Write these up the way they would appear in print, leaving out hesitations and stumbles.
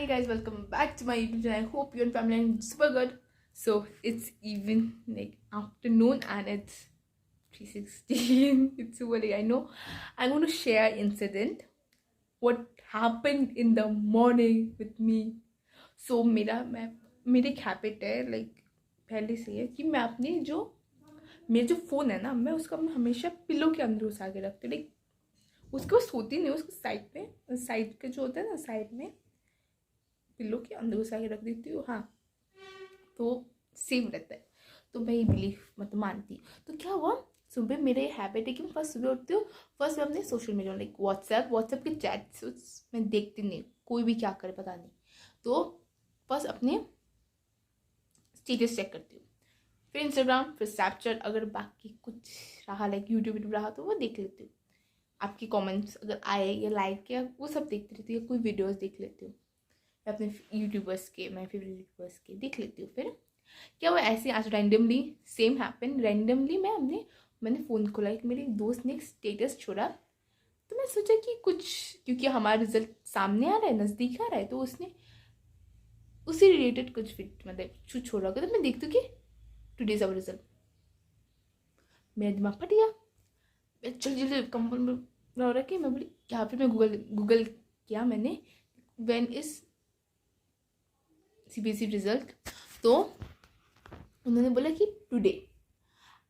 Hi guys, welcome back to my YouTube channel. I hope you and family are super good. So it's even like afternoon and it's 3:16. It's super late. I know. I'm going to share incident. What happened in the morning with me. So मेरे एक habit है like पहले से है कि मैं अपने मेरा जो फ़ोन है ना, मैं उसका हमेशा पिलो के अंदर घुसा के रखती हूँ. लाइक उसके पास होती नहीं, उसको साइड के जो होता है ना, साइड में पिल्लो के अंदर घुसा के रख देती हूँ. हाँ, तो सेफ रहता है. तो मैं ये बिलीफ मतलब मानती. तो क्या हुआ, सुबह मेरे हैबिट है कि मैं फर्स्ट सुबह उठती हूँ, फर्स्ट मैं अपने सोशल मीडिया लाइक व्हाट्सएप के चैट्स मैं देखती नहीं, कोई भी क्या करे पता नहीं. तो फर्स्ट अपने स्टेटस चेक करती हूँ, फिर इंस्टाग्राम, फिर स्नैपचैट. अगर बाकी कुछ रहा लाइक यूट्यूब रहा तो वो देख लेती हूँ. आपकी कमेंट्स अगर आए या लाइक किया वो सब देखती रहती हूँ. कोई वीडियोस देख लेती हूँ अपने यूट्यूबर्स के, मैं फेवरेट यूट्यूबर्स के देख लेती हूँ. फिर क्या हुआ, ऐसे आज रैंडमली सेम हैपन. रैंडमली मैंने फ़ोन खोला, एक मेरे दोस्त ने एक स्टेटस छोड़ा. तो मैं सोचा कि कुछ, क्योंकि हमारा रिजल्ट सामने आ रहा है, नज़दीक आ रहा है, तो उसने उसी रिलेटेड कुछ मतलब कुछ छोड़ा होगा. तो मैं देखती हूँ कि टुडेज आवर रिजल्ट. मेरा दिमाग फट गया. मैं जल्दी कंपनी में रहा कि मैं बोली क्या. फिर मैं गूगल किया मैंने, व्हेन इज CBSE रिजल्ट. तो उन्होंने बोला कि today.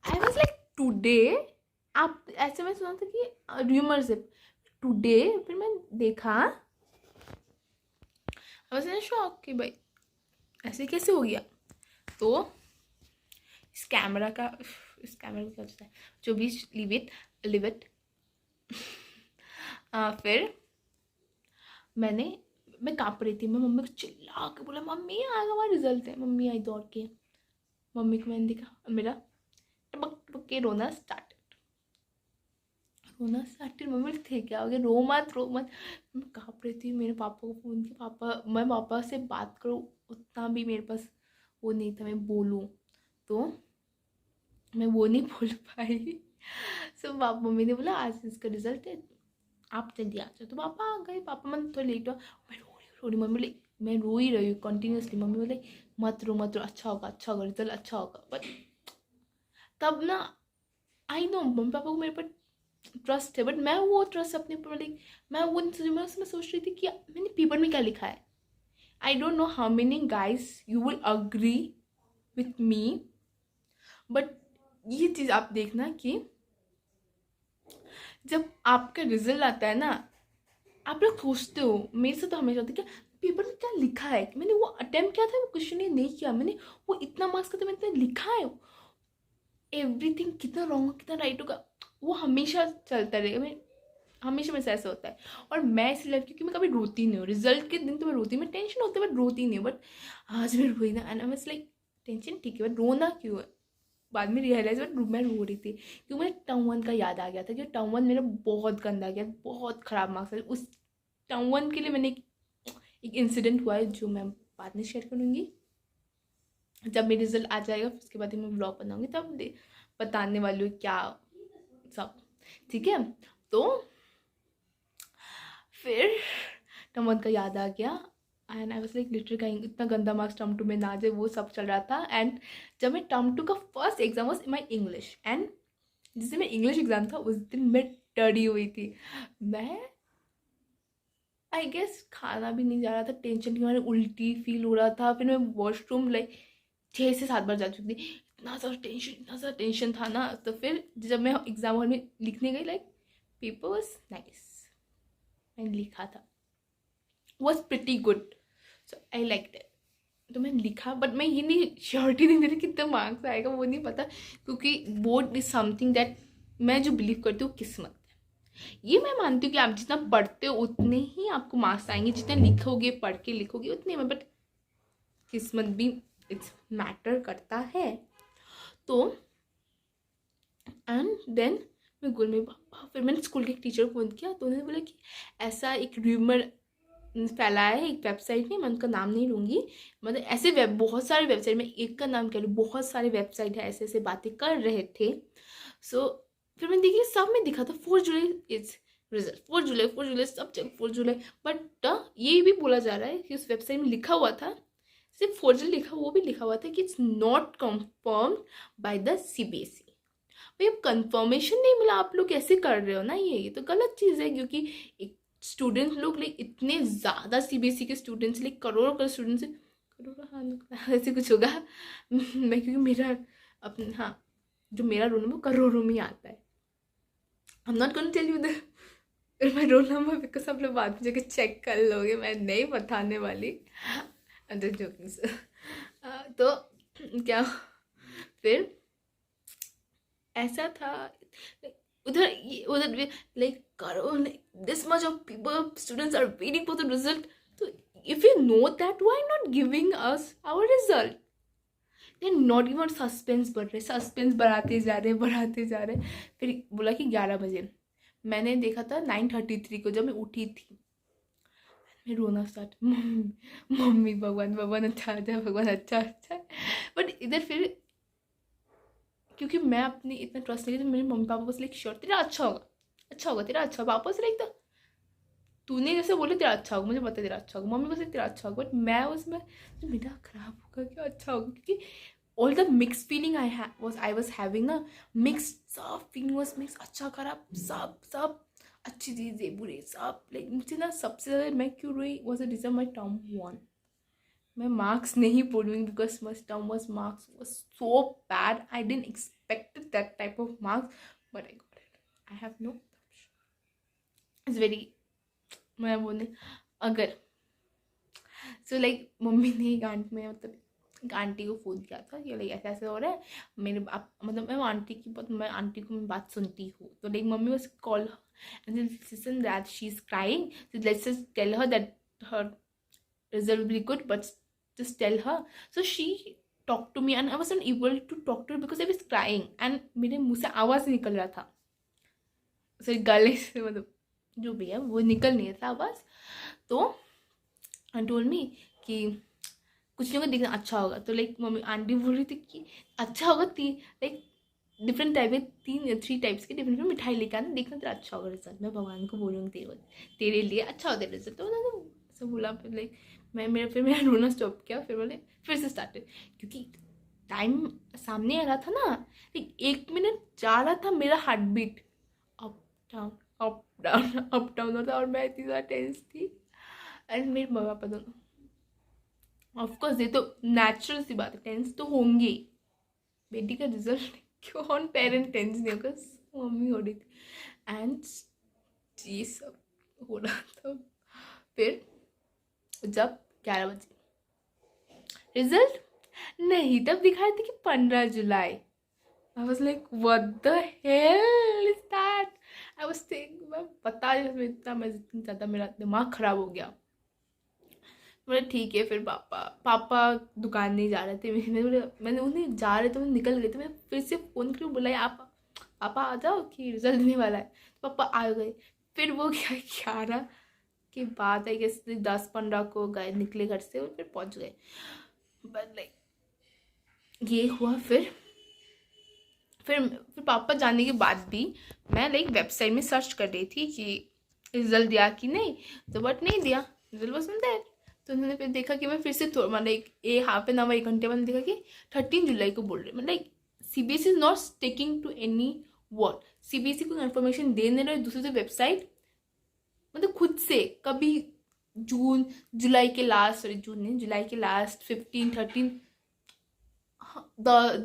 I was like today. आप ऐसे में सुना था कि र्यूमर्स है टुडे. फिर मैं देखा, आई वाज इन शॉक कि भाई ऐसे कैसे हो गया. तो इस कैमरा का क्या होता है, जो भी लिव इट. फिर मैं काँप रही थी. मैं मम्मी को चिल्ला के बोला, मम्मी आएगा हमारा रिजल्ट है. मम्मी आई दौड़ के. मम्मी को मैंने देखा, मेरा टपक के रोना स्टार्टेड. मम्मी थे क्या हो गया, रो मत. मैं काँप रही थी. मेरे पापा को फ़ोन किया. मैं पापा से बात करूँ उतना भी मेरे पास वो नहीं था, मैं बोलूँ तो मैं वो नहीं बोल पाई. सो मम्मी ने बोला आज इसका रिजल्ट है, आप जल्दी आ जाओ. तो पापा आ गए. पापा मैं थोड़ा लेट हुआ. मैं रो रही. मम्मी बोली, मैं रो ही रही हूँ कंटिन्यूसली. मम्मी बोले मत रो अच्छा होगा रिजल्ट अच्छा होगा. बट तब ना आई नो मम्मी पापा को मेरे पर ट्रस्ट है, बट मैं वो ट्रस्ट अपने ऊपर लाइक मैं वो नहीं सोची. मैं उसमें सोच रही थी कि मैंने पेपर में क्या लिखा है. I don't know how many guys you will agree with me, but ये चीज़ आप देखना कि जब आपका रिजल्ट आता है ना, आप लोग सोचते हो, मेरे से तो हमेशा होता है कि पेपर में क्या लिखा है. मैंने वो अटेम्प्ट किया था, वो क्वेश्चन नहीं किया मैंने, वो इतना मार्क्स का तो मैंने लिखा है. एवरीथिंग कितना रॉन्ग होगा कितना राइट होगा वो हमेशा चलता रहेगा. मैं हमेशा मेरे से ऐसा होता है. और मैं इसलिए क्योंकि मैं कभी रोती नहीं हूँ. रिजल्ट के दिन तो मैं रोती, मैं टेंशन होती है बट रोती नहीं हूँ. बट आज मैं रोई ना, and I was like tension ठीक है बट रोना क्यों है. बाद में रियलाइज बट मैं रो रही थी क्योंकि मुझे टर्म 1 का याद आ गया था कि टर्म 1 मेरा बहुत गंदा गया, बहुत ख़राब मार्क्स है. उस टर्म 1 के लिए मैंने एक इंसिडेंट हुआ है जो मैं बाद में शेयर करूँगी. जब मेरा रिजल्ट आ जाएगा उसके बाद ही मैं ब्लॉग बनाऊँगी, तब बताने वाली हूँ क्या सब. ठीक है. तो फिर टर्म 1 का याद आ गया and I was like literally कहीं इतना गंदा मार्क्स टर्म 2 में ना जाए, वो सब चल रहा था. एंड जब मैं टर्म 2 का first exam was my English, and जिस दिन मेरा इंग्लिश एग्जाम था उस दिन मैं डरी हुई थी. मैं आई गेस खाना भी नहीं जा रहा था, टेंशन की मारे उल्टी फील हो रहा था. फिर मैं वॉशरूम लाइक 6 से 7 बार जा चुकी थी. इतना सा टेंशन था ना. तो फिर जब मैं एग्जाम हॉल में लिखने गई, लाइक पेपर वॉज नाइस, मैंने लिखा था, was pretty good, so I like that. तो मैंने लिखा, बट मैं ये नहीं श्योरिटी नहीं दे रही कितना मार्क्स आएगा, वो नहीं पता. क्योंकि बोर्ड इज समथिंग दैट मैं जो बिलीव करती हूँ किस्मत है. ये मैं मानती हूँ कि आप जितना पढ़ते हो उतने ही आपको मार्क्स आएंगे, जितना लिखोगे पढ़ के लिखोगे उतने में. बट किस्मत भी इट्स मैटर करता है. तो एंड देन मैं गुल में फिर मैंने स्कूल के एक टीचर को फ़ोन किया. तो उन्होंने बोला कि ऐसा एक र्यूमर फैलाया है एक वेबसाइट में, मैं उनका नाम नहीं लूँगी. मतलब ऐसे बहुत सारे वेबसाइट में, एक का नाम कह लूँ, बहुत सारे वेबसाइट है ऐसे बातें कर रहे थे. सो फिर मैंने देखी सब में दिखा था 4 जुलाई इज रिजल्ट 4 जुलाई सब जगह 4 जुलाई। बट ये भी बोला जा रहा है कि उस वेबसाइट में लिखा हुआ था, सिर्फ 4 जुलाई लिखा, वो भी लिखा हुआ था कि it's not confirm by the CBSE। भाई अब कंफर्मेशन नहीं मिला, आप लोग कैसे कर रहे हो ना, ये तो गलत चीज़ है। क्योंकि एक स्टूडेंट लोग लाइक इतने ज़्यादा CBSE के स्टूडेंट्स, लाइक करोड़ों का स्टूडेंट्स, करोड़ों, हाँ ऐसे कुछ होगा। मैं क्योंकि मेरा अपना, हाँ जो मेरा रोल नंबर करोड़ों में आता है। I am not going to tell you the my roll number because आप लोग बाद में जाके चेक कर लोगे, मैं नहीं बताने वाली। Joking sir. तो क्या फिर ऐसा था, उधर लाइक करो, this much of people students are waiting for the result. तो if you know that why not giving us our result? ये नॉट इवन सस्पेंस बढ़ रहे, सस्पेंस बढ़ाते जा रहे। फिर बोला कि 11 बजे। मैंने देखा था 9:33 को जब मैं उठी थी, मैं रोना स्टार्ट, मम्मी भगवान भगवान अच्छा अच्छा, भगवान अच्छा अच्छा। बट इधर फिर क्योंकि मैं अपनी इतना ट्रस्ट नहीं, तो मेरे मम्मी पापा बस लाइक श्योर तेरा अच्छा होगा, अच्छा होगा, तेरा अच्छा होगा। पापा से लाइक तूने जैसे बोले तेरा अच्छा होगा, मुझे पता है तेरा अच्छा होगा। मम्मी बस तेरा अच्छा होगा, बट मैं उसमें मेरा खराब होगा क्या अच्छा होगा, क्योंकि all the mixed feeling I was having ना, mixed सब feeling was mixed, अच्छा खराब सब अच्छी चीज़ें बुरे सब। लाइक मुझे ना सबसे ज़्यादा मैं क्यों रोई was the reason my term 1। मैं मार्क्स नहीं बोलूँगी because my term marks was so bad, I didn't expect that type of marks, but I got it, I have no, it's very, मैं बोलने अगर सो लाइक मम्मी ने एक aunty में मतलब एक आंटी को फ़ोन किया था कि लाइक ऐसा ऐसा हो रहा है मेरे आप, मतलब मैं आंटी की बात, मैं आंटी को मैं बात सुनती हूँ। तो like mummy was call and listen that she is crying, so let's just tell her that her result will be good, but just tell her. So she talk to me and I was not able to talk to her because I was crying and मेरे मुँह से आवाज़ निकल रहा था, sorry गले से, मतलब जो भी है वो निकल नहीं था आवाज़। तो एंड टोल्ड मी कि कुछ नहीं होगा, देखना अच्छा होगा। तो लाइक मम्मी आंटी बोल रही थी कि अच्छा होगा, लाइक डिफरेंट टाइप के 3 टाइप्स की डिफरेंट मिठाई लेकर आना, देखना तेरा अच्छा होगा रिजल्ट, मैं भगवान को बोलूँगी तेरे लिए अच्छा होता है रिजल्ट। तो उन्होंने ऐसा बोला, फिर लाइक मेरा रोना स्टॉप किया, फिर बोले फिर से स्टार्टेड, क्योंकि टाइम सामने आ रहा था ना, लाइक 1 मिनट जा रहा था मेरा heart beat up down up down up down होता, और मैं इतनी ज़्यादा टेंस थी। एंड मेरे मम्मी पापा दोनों, ऑफकोर्स ये तो नेचुरल सी बात है, टेंस तो होंगी, बेटी का रिजल्ट कौन पेरेंट टेंस नहीं होगा, मम्मी हो रही थी एंड ये सब हो रहा था। फिर जब 11 बजे रिजल्ट नहीं, तब दिखाए थे कि 15 जुलाई। I was like what the hell is that, I was thinking, मैं बता रही इतना, मैं इतना ज़्यादा मेरा दिमाग खराब हो गया। बोले ठीक है। फिर पापा दुकान नहीं जा रहे थे, मैंने उन्हें जा रहे थे, निकल गए थे। मैं फिर से फ़ोन करके बुलाया, आप पापा आ जाओ कि रिजल्ट देने वाला है। तो पापा आ गए। फिर वो क्या 11 की बात है कि 10-15 को गए, निकले घर से और फिर पहुंच गए। बट लाइक ये हुआ। फिर पापा जाने के बाद भी मैं लाइक वेबसाइट में सर्च कर रही थी कि रिजल्ट दिया कि नहीं, तो बट नहीं दिया, रिजल्ट वॉज नॉट देयर। तो उन्होंने फिर देखा कि मैं फिर से मतलब एक हाफ एन आवर 1 घंटे बाद देखा कि 13 जुलाई को बोल रहे, मतलब like CBSE is not sticking to any word. CBSE को इन्फॉर्मेशन दे नहीं रहे दूसरे से वेबसाइट, मतलब खुद से कभी जुलाई के लास्ट, सॉरी जून नहीं, जुलाई के लास्ट 15, 13,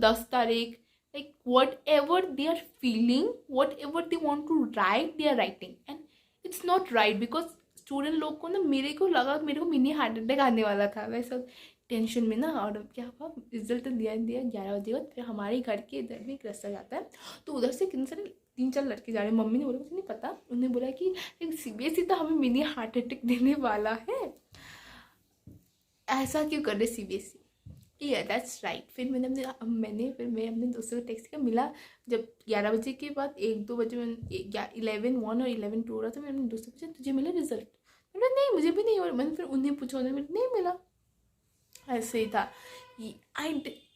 10 तारीख, like whatever they are feeling, whatever they want to write, they are writing and it's not right because student लोग को ना, मेरे को लगा मेरे को मिनी हार्ट अटैक आने वाला था वैसा टेंशन में ना। और क्या हुआ, रिजल्ट दिया 11 बजे बाद। फिर हमारे घर के इधर भी एक रास्ता जाता है, तो उधर से कितने सारे 3-4 लड़के जा रहे हैं। मम्मी ने बोला मुझे नहीं पता, उन्होंने बोला कि CBSE तो हमें मिनी हार्ट अटैक देने वाला है, ऐसा क्यों कर रहे CBSE। That's right. फिर मैं अपने दोस्तों को टेक्स्ट किया, मिला जब 11 बजे के बाद 1-2 बजे में 11-1 और 11-2 हो रहा था। मैंने अपने दोस्तों को पूछा तुझे मिला रिजल्ट, मैंने नहीं मुझे भी नहीं। और मैंने फिर उन्हें पूछा, उन्हें नहीं मिला। ऐसे ही था।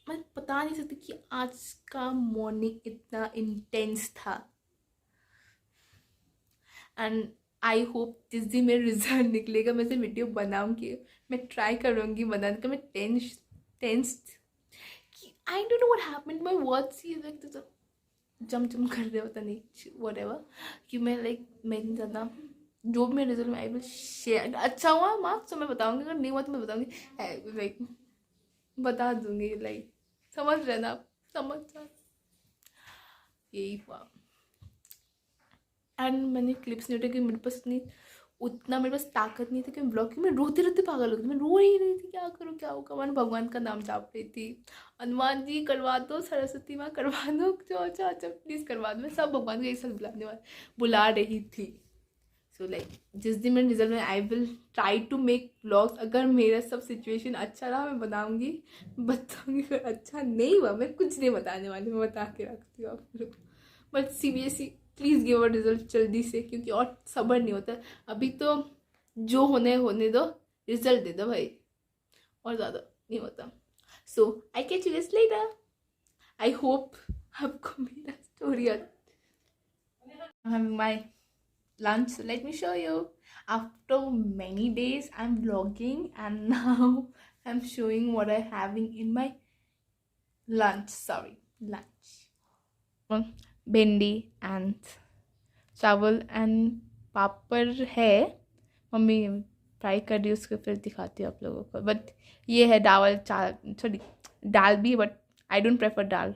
मैं बता नहीं सकती कि आज का मॉर्निंग इतना इंटेंस था। एंड आई होप जिस दिन मेरा रिजल्ट निकलेगा मैं से वीडियो बनाऊंगी, मैं ट्राई करूँगी बनाने का। मैं टेंस्ड कि I don't know what happened, my words he like जम कर रहे होता नहीं व्हाटएवर, कि मैं लाइक मैं इतनी ज़्यादा जो भी मेरा रिजल्ट में आई विल शेयर। अच्छा हुआ मार्क्स तो मैं बताऊंगी, अगर नहीं हुआ तो मैं बताऊंगी, लाइक बता दूंगी, लाइक समझ रहे ना आप, समझ रहे, यही हुआ। एंड मैंने क्लिप्स नहीं उठे कि मेरे पास नहीं उतना, मेरे पास ताकत नहीं थी कि मैं ब्लॉग की, मैं रोते रोते पागल हो गई, मैं रो ही रही थी, क्या करूँ क्या होगा। मैंने भगवान का नाम जाप रही थी, हनुमान जी करवा दो, सरस्वती माँ करवा दो, जो अच्छा अच्छा प्लीज़ करवा दो। मैं सब भगवान को एक साथ बुला रही थी। सो लाइक जिस दिन मेरे रिजल्ट में I will try to make blogs. अगर मेरा सब सिचुएशन अच्छा रहा मैं बताऊँगी, अगर अच्छा नहीं हुआ मैं कुछ नहीं बताने वाली, मैं बता के रखती हूँ आप लोग। But CBSE please give a result जल्दी से, क्योंकि और सब्र नहीं होता अभी तो, जो होने दो, रिजल्ट दे दो भाई, और ज़्यादा नहीं होता। So I catch you guys later. I hope आपको मेरा story my lunch. So let me show you. After many days I'm vlogging and now I'm showing what I'm having in my lunch. भिंडी and चावल and पापड़ है, mummy fry कर रही है उसको, फिर दिखाती हूँ आप लोगों को। बट ये है दाल भी, but I don't prefer dal.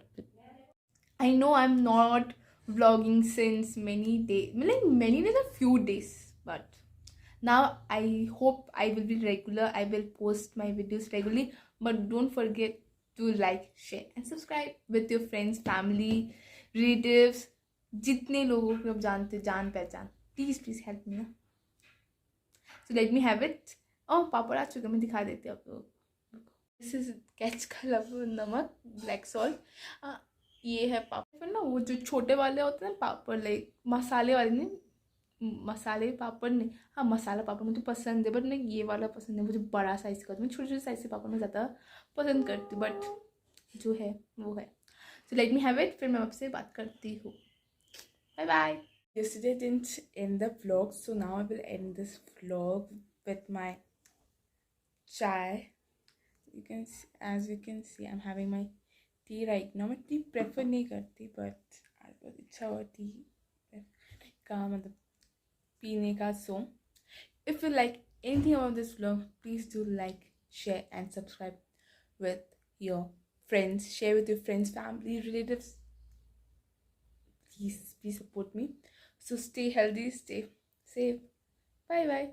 I know I'm not vlogging since many days, like many days, a few days, but now I hope I will be regular. I will post my videos regularly, but don't forget to like, share and subscribe with your friends, family, relatives, जितने लोगों को आप जानते जान पहचान, please help me ना। So let me have it. Oh पापड़ आ चुका, मैं दिखा देती हूँ आप लोगों को। दिस इज कैच का नमक, ब्लैक सॉल्ट। ये है पापड़ ना, वो जो छोटे वाले होते हैं पापड़, लाइक मसाले वाले नहीं, मसाले पापड़ नहीं, हाँ मसाला पापड़ मुझे पसंद है, बट नहीं ये वाला पसंद है मुझे, बड़ा साइज़ का। मैं छोटे छोटे साइज़ से पापड़ में ज़्यादा पसंद करती हूँ, बट जो है वो है। So let me have it, फिर मैं आपसे बात करती हूँ। Bye bye. Yesterday didn't end the vlog, so now I will end this vlog with my chai. As you can see, I'm having my tea right now. मैं T prefer नहीं करती, but आज बहुत इच्छा हुआ टी का मतलब पीने का। सो if you like anything about this vlog, please do like, share and subscribe with your friends. Share with your friends, family, relatives. Please support me. So stay healthy, stay safe. Bye bye.